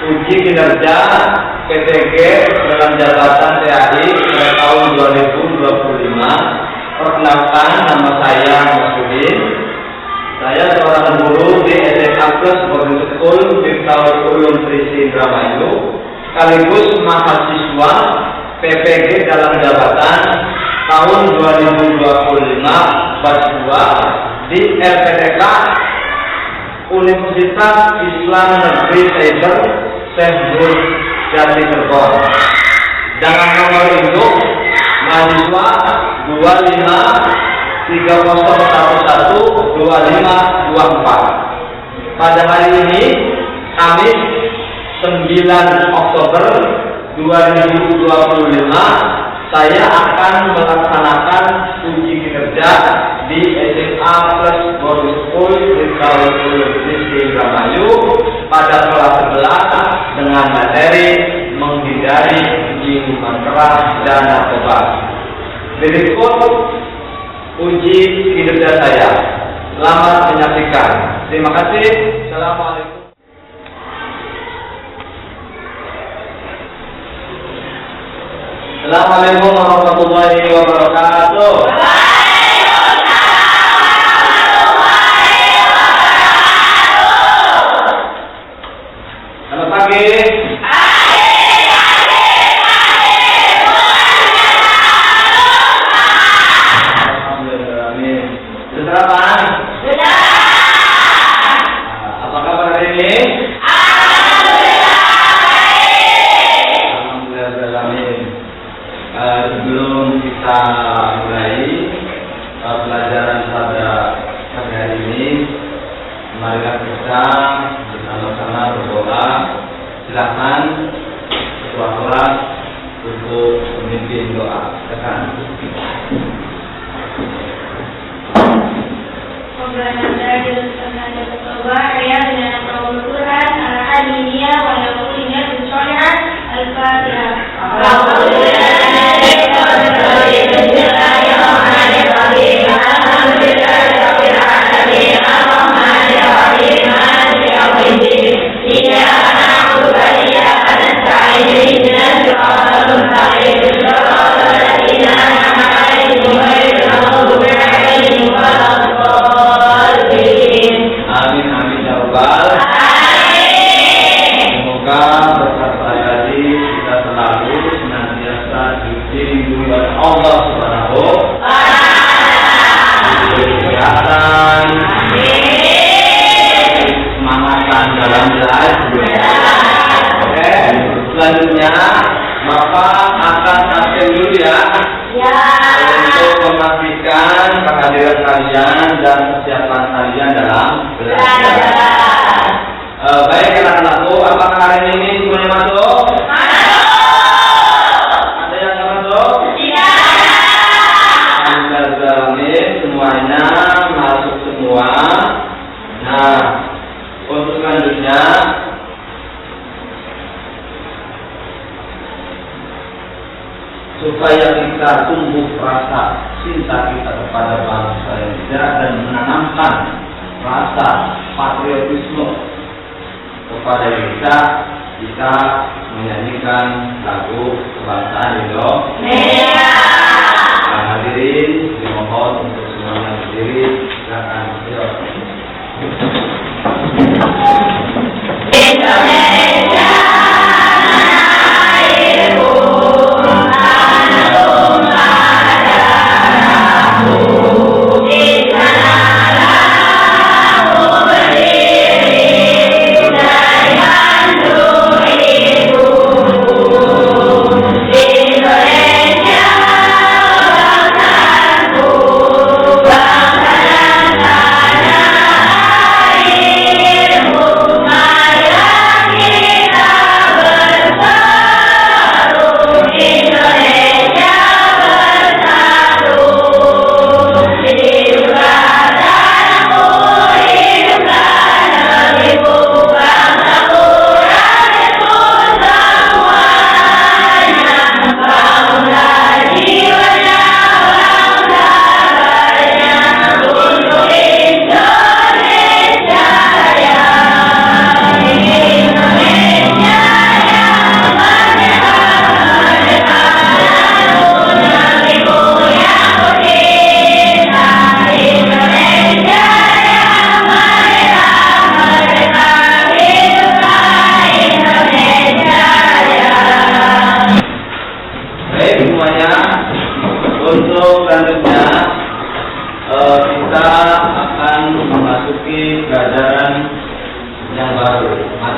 uji kinerja PTG dalam jabatan TAI pada tahun 2025. Perkenalkan, nama saya Masudin. Saya seorang guru di SMA Plus Boarding School Miftahul Ulum Trisi Indramayu, sekaligus mahasiswa PPG dalam jabatan tahun 2025 batch 2 di LPTK Universitas Islam Negeri Cyber Syekh Jati Cirebon. Dengan nomor induk mahasiswa 25 Pada hari ini, Kamis 9 Oktober 2025, saya akan melaksanakan uji kinerja di SMA Plus Boarding School Miftahul Ulum Trisi Indramayu pada kelas 11 dengan materi menghindari minuman keras dan narkoba. Berikut uji kinerja saya. Selamat menyaksikan. Terima kasih. Assalamualaikum. Assalamualaikum warahmatullahi wabarakatuh. Selamat pagi. Sebelum kita mulai pelajaran pada pagi hari ini, marilah kita bersama-sama berdoa. Silakan ketua kelas untuk memimpin doa. Silakan. Allah Subhanahu wa Ta'ala. Semangatkan dalam belajar. Oke, selanjutnya Bapak akan absen dulu ya. Untuk memastikan kehadiran kalian dan kesiapan kalian dalam belajar. Baik anak-anakku, apakah hari ini semuanya masuk? Semuanya masuk semua. Nah, untuk selanjutnya supaya kita tumbuh rasa cinta kita kepada bangsa Indonesia dan menanamkan rasa patriotisme kepada kita menyanyikan lagu kebangsaan Indonesia. Hadirin, dimohon untuk semuanya berdiri. Silakan. Indonesia.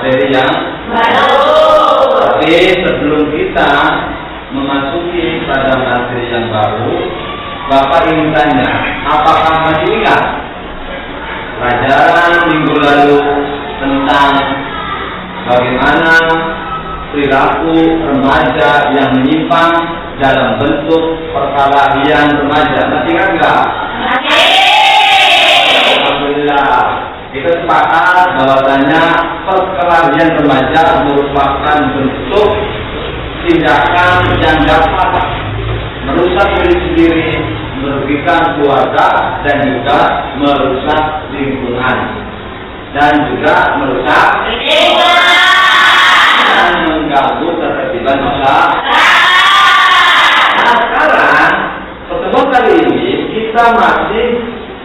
materi yang baru. Tapi sebelum kita memasuki pada materi yang baru, Bapak ingin tanya, apakah masih ingat pelajaran minggu lalu tentang bagaimana perilaku remaja yang menyimpang dalam bentuk perkelahian remaja? Masih ingat nggak? Alhamdulillah. Kita sepakat bahwasanya perkelahian remaja merupakan bentuk tindakan yang dapat merusak diri sendiri, merugikan keluarga, dan juga merusak lingkungan, dan juga merusak dan mengganggu ketertiban masyarakat. Nah, sekarang pertemuan kali ini kita masih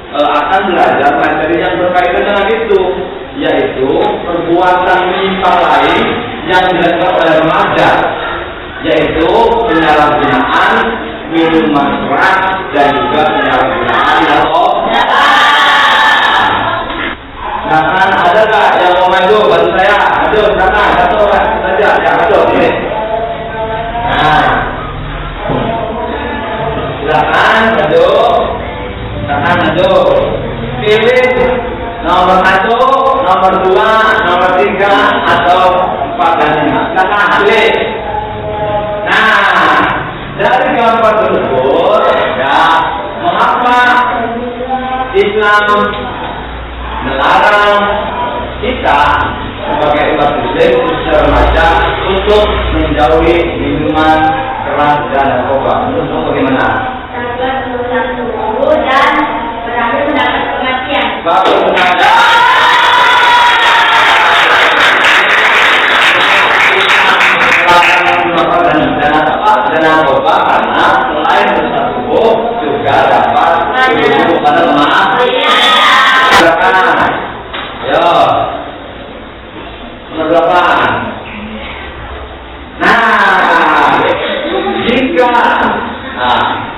akan belajar materi yang berkaitan dengan itu, yaitu perbuatan menyimpang lain yang dilakukan oleh remaja, yaitu penyalahgunaan minuman keras dan juga penyalahgunaan narkoba. Silakan, ada nggak yang mau maju? Bantu saya. Aduh, silakan, satu orang saja. Ya, aduh, ini. Nah, silakan, aduh. Silakan, aduh. Pilih nomor 1, nomor 2, nomor 3, atau 4 dan 5. Silakan, pilih. Nah, dari gambar tersebut, ya, mengapa Islam melarang kita sebagai umat muslim secara remaja untuk menjauhi minuman keras dan narkoba? Untuk bagaimana? Agar merusak tubuh dan berakhir mendapat kematian. Bagus sekali. Dan narkoba karena selain merusak tubuh juga dapat menyebabkan pada lemah. Silakan. Yo. Nomor 8.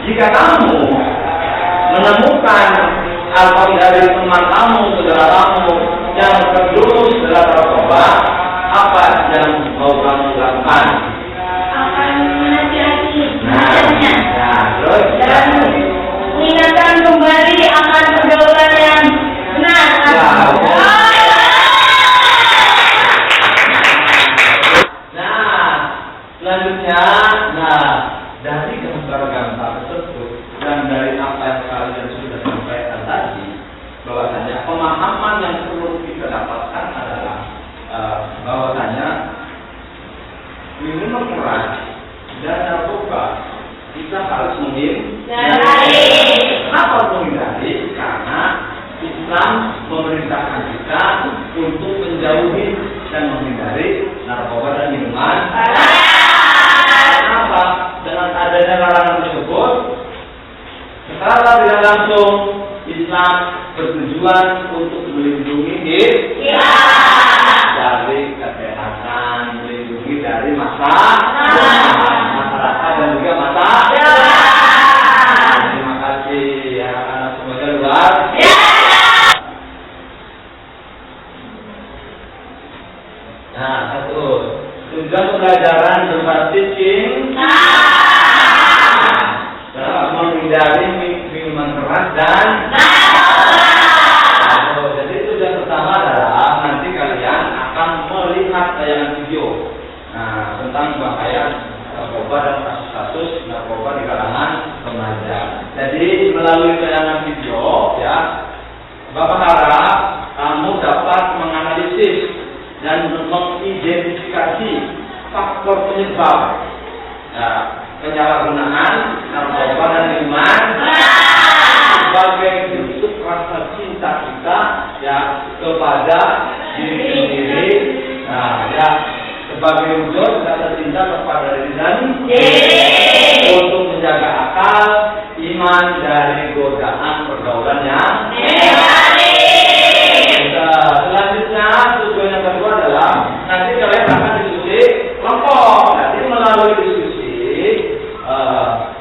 Jika kamu menemukan atau dari teman kamu, saudara kamu yang terjerumus dalam narkoba, apa yang mau kamu lakukan? Akan menasihati terus dan mengingatkan kembali akan pergaulan yang benar. Selanjutnya, dari gambar-gambar tersebut dan dari apa yang kalian sudah sampaikan tadi, bahwasanya pemahaman yang perlu kita dapatkan adalah bahwasanya minuman keras dan narkoba kita harus menghindari. Kenapa menghindari? Karena Islam memerintahkan kita untuk menjauhi dan menghindari narkoba dan minuman. Kenapa? Dengan adanya larangan tersebut, secara tidak langsung Islam bertujuan untuk melindungi diri dari kesehatan, melindungi dari masyarakat dan juga Terima kasih ya, anak semuanya luar. Nah, satu tujuan pembelajaran berbasis cinta. Menghindari minuman keras dan jadi tujuan pertama adalah nanti kalian akan melihat tayangan video tentang bahaya narkoba dan kasus-kasus narkoba di kalangan remaja. Jadi melalui tayangan video, ya, Bapak harap kamu dapat menganalisis dan mengidentifikasi faktor penyebab penyalahgunaan narkoba dan minuman sebagai bentuk rasa cinta kita, ya, kepada diri sendiri, sebagai wujud rasa cinta kepada diri sendiri untuk menjaga akal, iman dari godaan pergaulan yang selanjutnya tujuan yang kedua adalah nanti kalian akan diskusi kelompok. Nanti melalui diskusi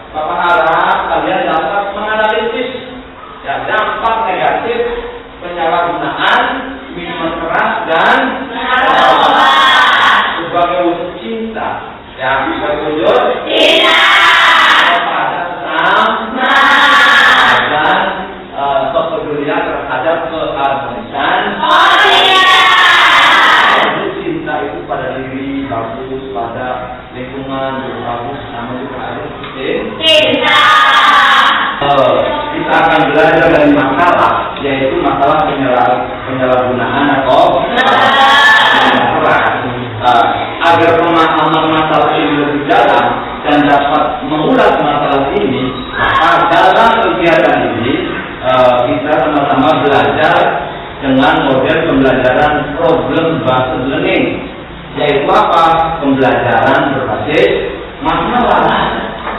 Bapak harap kalian dapat menganalisis dampak negatif penyalahgunaan minuman keras dan Yang berwujud pada sama dan kepedulian terhadap keharmonisan. Cinta itu pada diri bagus, pada lingkungan juga bagus, sama juga ada cinta. Kita akan belajar dari masalah, yaitu masalah penyalahgunaan atau agar pemahaman masalah ini lebih dalam dan dapat mengulas masalah ini, maka dalam kegiatan ini kita sama-sama belajar dengan model pembelajaran problem based learning, yaitu apa? Pembelajaran berbasis masalah.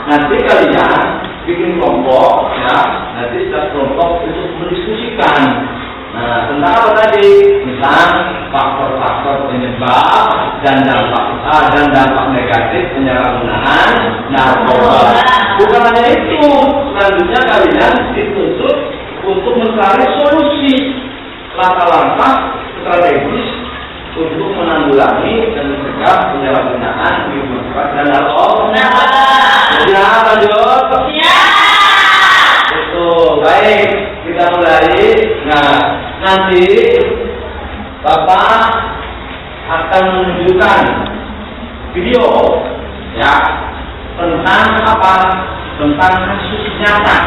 Nanti kalian bikin kelompok, ya, nanti setiap kelompok untuk mendiskusikan. Nah, tentang apa tadi? Misal faktor-faktor penyebab dan dampak negatif penyalahgunaan narkoba. Bukan hanya itu, selanjutnya kalian dituntut untuk mencari solusi, langkah-langkah strategis untuk menanggulangi dan mencegah penyalahgunaan narkoba dan narkoba. Ya, lanjut. Ya. Itu baik, kita mulai. Nah, nanti Bapak akan menunjukkan video, ya, tentang apa? Tentang kasus nyata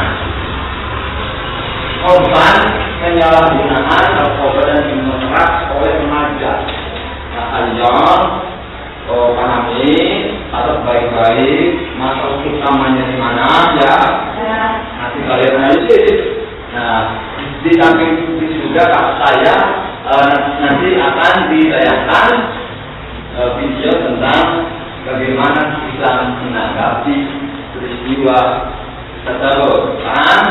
korban penyalahgunaan narkoba dan minuman keras oleh remaja. Nah, kalian pahami atau baik-baik masalah utamanya di mana, ya. Nanti kalian analisis. Nah, di samping itu juga saya nanti akan ditayangkan video tentang bagaimana kita menanggapi peristiwa tersebut. Paham?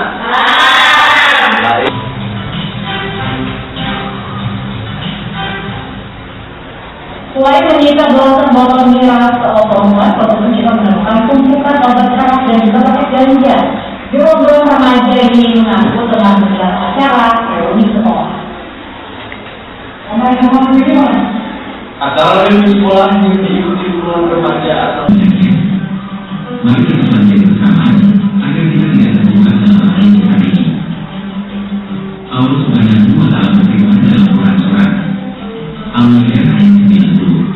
Baik. Selain menyita botol miras obat, petugas juga menemukan tumpukan obat keras dan juga paket ganja. Dua remaja ini mengaku telah menggelar acara reuni sekolah. Sama-sama bagaimana? Acara reuni sekolah ini diikuti puluhan remaja atau mari kita belajar bersama agar kita tidak terbuka dalam hari ini. Allah Subhanahu wa Ta'ala berfirman dalam Quran surat Al-Ma'idah ayat 90.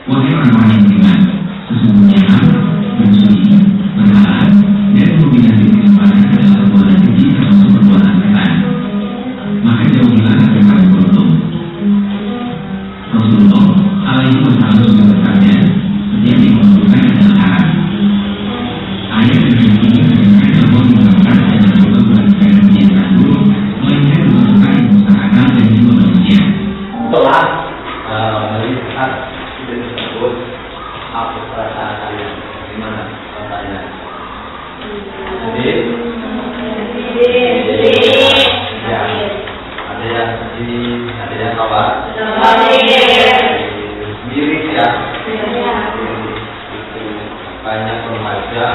Wahai orang-orang yang beriman, sesungguhnya bersuci, berhalal, dan membina diri kepada segala perbuatan keji termasuk perbuatan setan. Maka jauhilah agar kamu beruntung. Rasulullah alaihi wasallam juga bersabda, setiap yang menunjukkan adalah haram. Ayat ini menunjukkan bahwa menyebabkan dan mencoba melakukan kebiasaan buruk, melainkan memasukkan yang usahakan dan juga manusia. Setelah melihat video tersebut, apa perasaan kalian? Gimana rasanya? Sedih? Ya. Ada yang sedih, ada yang kabar? Miris ya? Banyak remaja.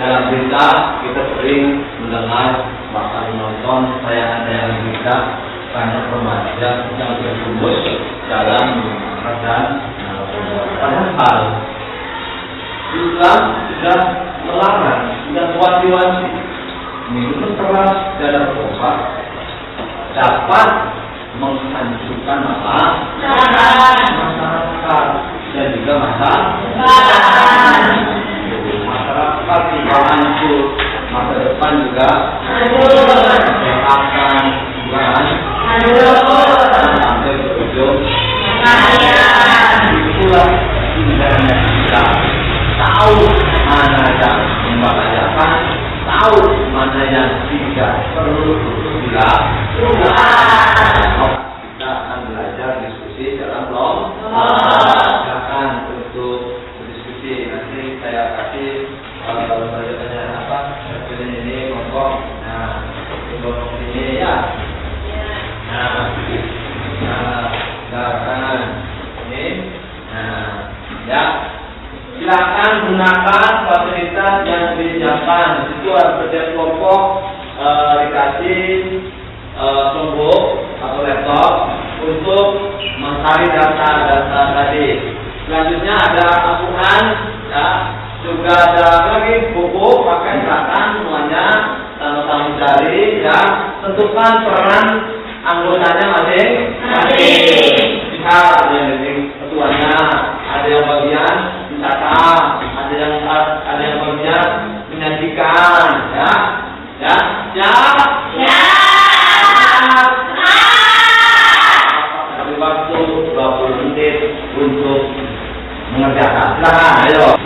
Dalam berita kita sering mendengar, bahkan menonton tayangan yang berita banyak remaja yang terjumus dalam keadaan padahal Islam sudah melarang, sudah wanti-wanti minuman keras dan narkoba dapat menghancurkan masyarakat dan juga masyarakat juga hancur, masa depan juga akan sampai berujung itulah indahnya kita tahu mana yang membahayakan, tahu mana yang tidak perlu untuk dilakukan. Kita akan belajar diskusi dalam kelompok. Silakan untuk berdiskusi. Nanti saya kasih Ya, silakan gunakan fasilitas yang disediakan. Di situ ada setiap kelompok dikasih notebook atau laptop untuk mencari data tadi. Selanjutnya ada Al-Quran, ya, juga ada lagi buku, pakai silakan semuanya sama-sama cari, ya, tentukan peran anggotanya masing-masing. Lihat ada yang jadi ketuanya, ada yang bagian mencatat, ada yang bagian menyajikan, ya, siap. Tapi waktu 20 menit untuk mengerjakan. Silakan, ayo.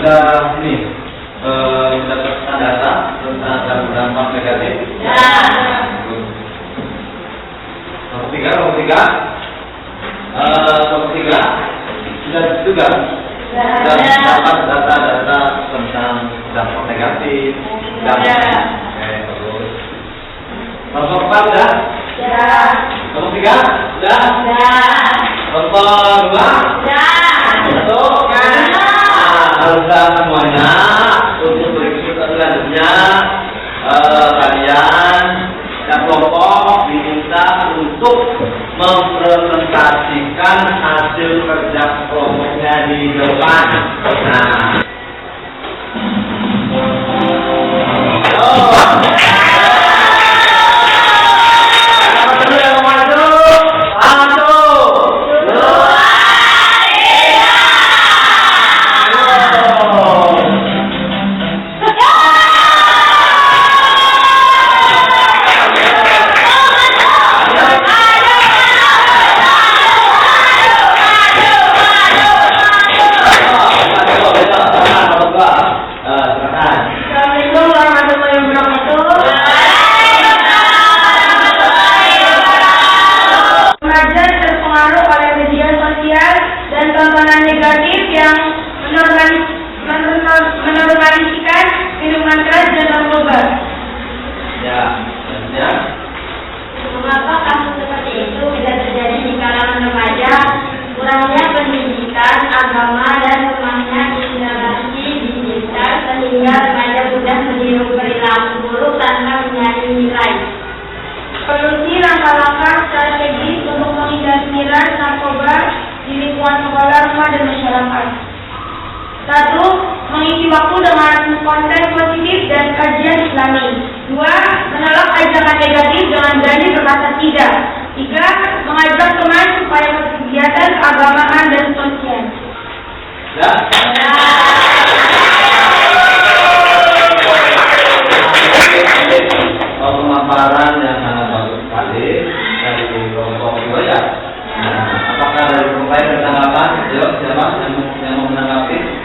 Sudah ini mendapatkan data tentang dampak negatif. Ya. Nomor tiga sudah juga sudah dapat data tentang dampak negatif. Bagus. Nomor 4 sudah. Ya. Nomor 3 sudah. Ya. Nomor 2 Ya. satu kan. Haruslah semuanya untuk berikut selanjutnya kalian dan kelompok diminta untuk mempresentasikan hasil kerja kelompoknya di depan. Nah, Assalamualaikum warahmatullahi wabarakatuh. Remaja terpengaruh oleh media sosial dan tontonan negatif yang menormalisasikan minuman keras dan narkoba. ya, selanjutnya. Mengapa kasus seperti itu bisa terjadi di kalangan remaja? Kurangnya pendidikan agama dan lemahnya interaksi digital sehingga remaja mudah meniru perilaku buruk tanpa menyadari nilai. Solusi langkah-langkah strategis untuk menghindari miras narkoba di lingkungan sekolah, rumah, dan masyarakat. 1. Mengisi waktu dengan konten positif dan kajian Islami. 2. Menolak ajakan negatif dengan berani berkata tidak. 3. Mengajak teman supaya kegiatan keagamaan dan sosial. Ya. Pemaparan yang sangat bagus sekali dari kelompok ya. Apakah dari kelompok lain ada tanggapan? Siapa yang mau menanggapi?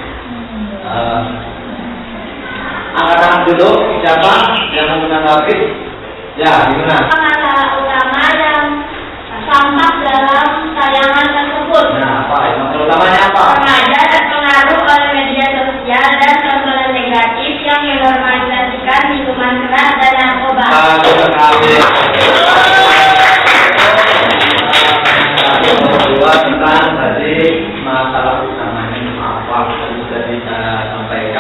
Angkat tangan dulu. Siapa yang mau menanggapi? Ya, gimana? Masalah utama yang tampak dalam tayangan tersebut. Nah, apa? Masalah utamanya apa? Remaja terpengaruh oleh media sosial dan tontonan negatif yang menormalisasikan minuman keras dan narkoba. Bagus sekali. Kedua tentang tadi masalah utamanya apa? Sudah disampaikan.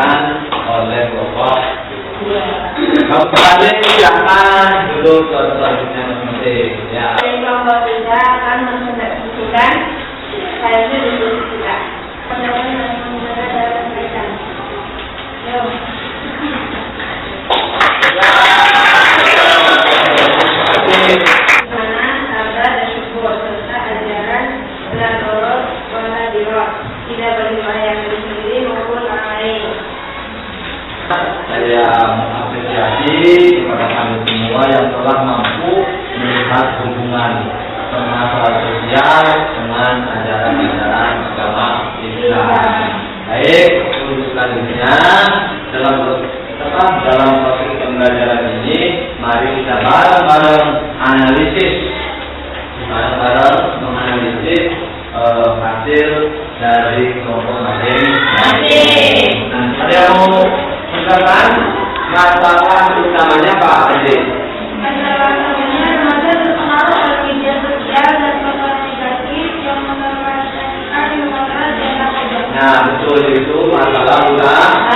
Kembali silakan duduk ke selanjutnya masing-masing. Ya. Kelompok 3 akan mensukseskan hasil diskusi kita. Pendapat dan pembicaraan dalam kaitan. Mana sabar dan syukur serta ajaran berat wala tidak beribadah yang diri sendiri maupun orang lain. Saya mengapresiasi kepada kami semua yang telah mampu melihat hubungan masalah sosial dengan ajaran-ajaran agama Islam. Baik, untuk selanjutnya tetap dalam proses pembelajaran ini, mari kita bareng-bareng menganalisis hasil dari kelompok masing-masing. Ada yang mau menjelaskan masalah utamanya apa aja? Masalah utamanya remaja terpengaruh oleh media sosial dan komunikasi yang memperhatikan lingkungan dan akademik. Nah, betul itu masalah utama.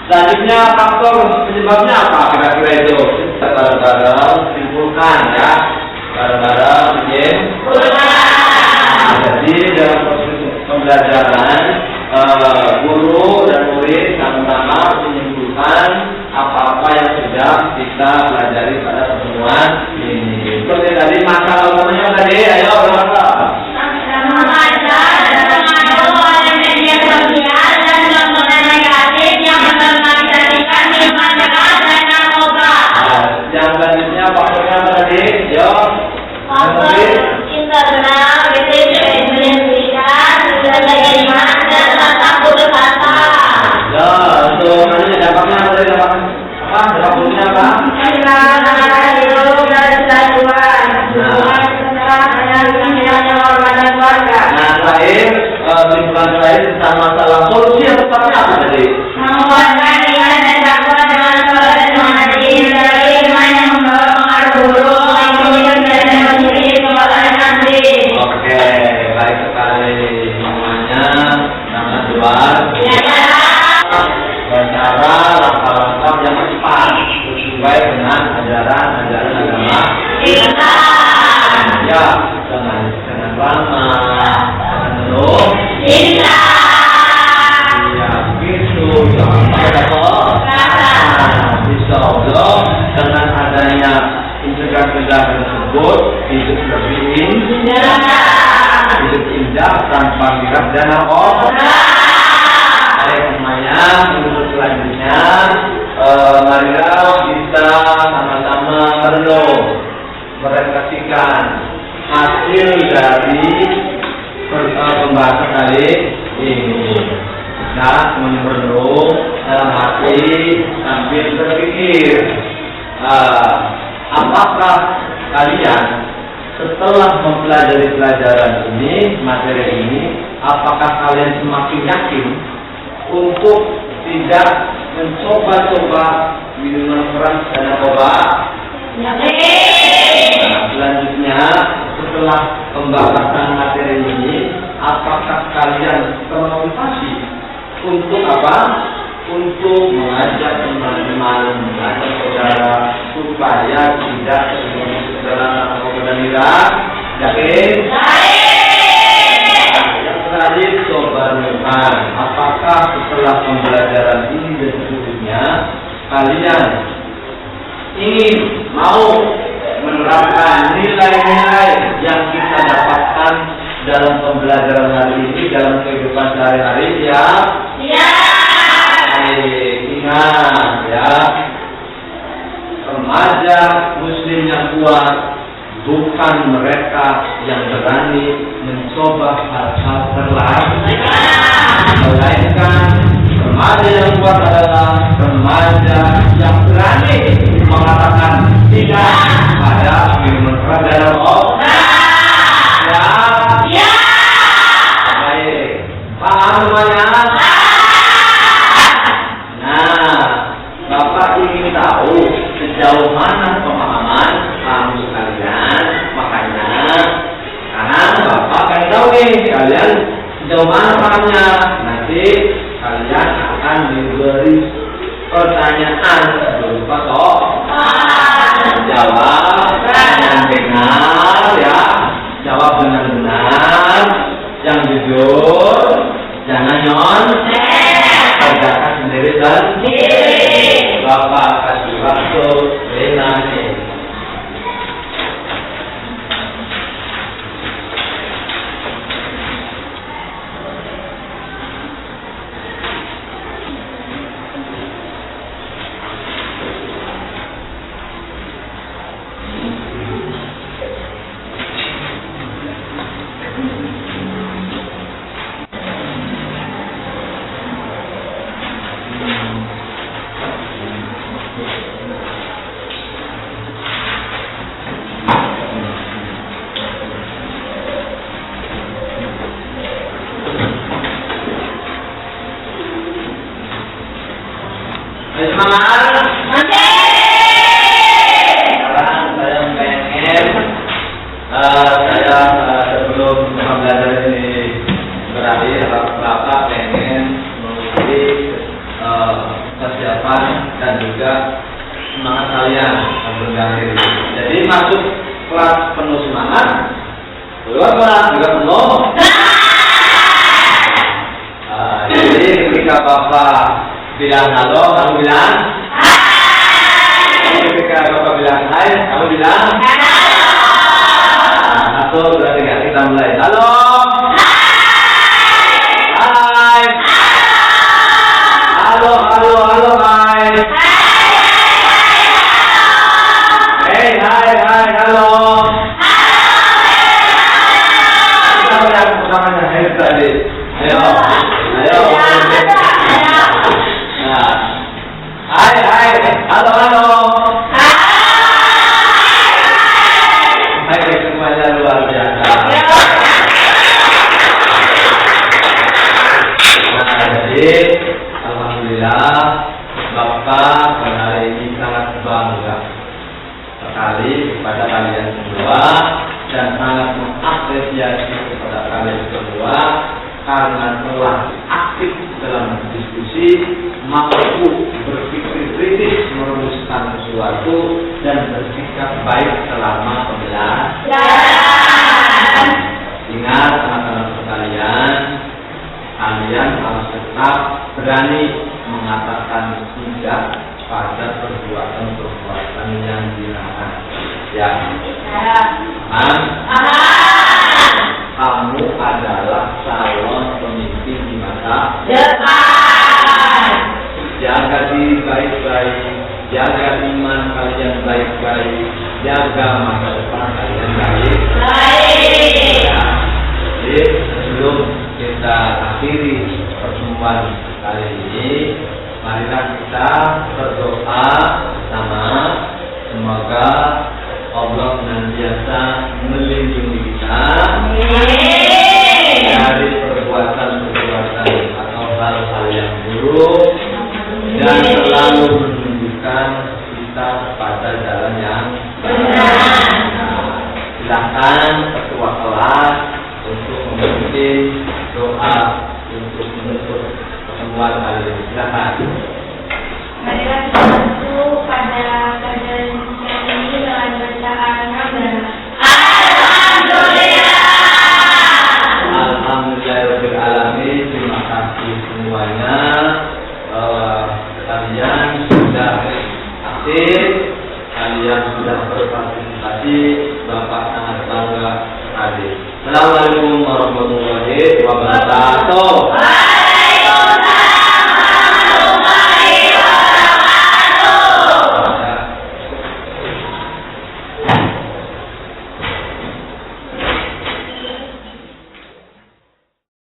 Selanjutnya faktor penyebabnya apa kira-kira itu? Kita bareng-bareng simpulkan ya. Bareng-bareng Jadi dalam proses pembelajaran guru dan murid sama-sama menyimpulkan apa-apa yang sudah kita pelajari pada pertemuan ini. Seperti tadi masalah utamanya tadi, ayo berapa? Remaja terpengaruh oleh media sosial dan lingkungan negatif yang menormalisasikan minuman keras dan narkoba. Yang selanjutnya faktornya apa tadi? Yo. Faktor internal, media iman dan rasa putus asa. Ya, untuk nanti dampaknya apa tadi? Dampaknya apa? Kehilangan hidup dan kesatuan. Hubungan setelah hilangnya hormat dan keluarga. Nah, terakhir, lingkungan terakhir tentang masalah solusi yang tepatnya apa tadi? Menguatkan iman dan takwa dengan sholat dan menghadiri dari iman yang membawa pengaruh buruk, mengikuti dan menjadi kekuatan nanti. Oke, baik sekali semuanya. Sangat luar. Bercara langkah-langkah yang tepat sesuai dengan ajaran-ajaran agama Islam. Ya, dengan ramah, dengan penuh Cinta. ya begitu. Sampai dapat. Insya Allah dengan adanya integrasi tersebut hidup lebih indah tanpa miras dan narkoba. Semuanya untuk selanjutnya marilah kita sama-sama merenung merefleksikan hasil dari pembahasan kali ini. Nah, merenung dalam hati sambil berpikir apakah kalian setelah mempelajari pelajaran ini, materi ini, apakah kalian semakin yakin untuk tidak mencoba-coba minuman keras dan narkoba? Selanjutnya, setelah pembahasan materi ini, apakah kalian termotivasi untuk apa? Untuk mengajak teman-teman, mengajak saudara supaya tidak terjerumus dalam narkoba dan miras? Yakin? Tadi coba renungkan, apakah setelah pembelajaran ini dan seterusnya kalian ingin mau menerapkan nilai-nilai yang kita dapatkan dalam pembelajaran hari ini dalam kehidupan sehari-hari ya? Ya. Ingat ya, remaja Muslim yang kuat bukan mereka yang berani mencoba hal-hal terlarang, melainkan remaja yang kuat adalah remaja yang berani mengatakan tidak pada minuman keras dan narkoba. Ya. Baik. Paham semuanya? Nah, Bapak ingin tahu sejauh mana pemahaman kamu sekalian, makanya Bapak akan tahu nih kalian sejauh mana pahamnya. Nanti kalian akan diberi pertanyaan lupa toh. Jawab dengan benar ya. Jawab dengan benar. Yang jujur. Jangan kerjakan sendiri sendiri. Bapak kasih waktu Rena nih. Semangat. Sekarang saya pengen saya sebelum belajar ini berakhir, Bapak pengen mengikuti persiapan dan juga semangat kalian berakhir. Jadi masuk kelas penuh semangat, keluar kelas juga penuh. Jadi ketika Bapak bilang halo, kamu bilang hai. Ketika Bapak bilang hai, kamu bilang halo. 1, 2, 3, kita mulai. Halo. Hai. Halo, halo, halo, hai. Hey, hai, hai, halo. Kita lihat pertamanya hai tadi. Ayo, ayo. Hai, hai, halo, halo. Hai, semuanya luar biasa. Nah, jadi alhamdulillah Bapak pada hari ini sangat bangga sekali kepada kalian semua dan sangat mengapresiasi kepada kalian semua karena telah aktif dalam diskusi, mampu berpikir kritis merumuskan sesuatu dan bersikap baik selama pembelajaran. Ingat anak-anak sekalian, kalian harus tetap berani mengatakan tidak pada perbuatan-perbuatan yang dilarang. Ya, kamu adalah calon pemimpin di masa depan. Jaga diri baik-baik, jaga iman kalian baik-baik, jaga masa depan kalian baik-baik. Ya. Jadi sebelum kita akhiri pertemuan kali ini, marilah kita berdoa bersama. Semoga Allah senantiasa melindungi kita dari perbuatan-perbuatan atau hal-hal yang buruk dan selalu menunjukkan kita pada jalan yang benar. Silakan ketua kelas untuk memimpin doa untuk menutup pertemuan kali ini. Silakan. Marilah kita masuk pada kajian ini dengan bacaan Alhamdulillahirabbil alamin. Terima kasih semuanya. Kalian sudah aktif, kalian sudah berpartisipasi. Bapak sangat bangga sekali. Assalamualaikum warahmatullahi wabarakatuh.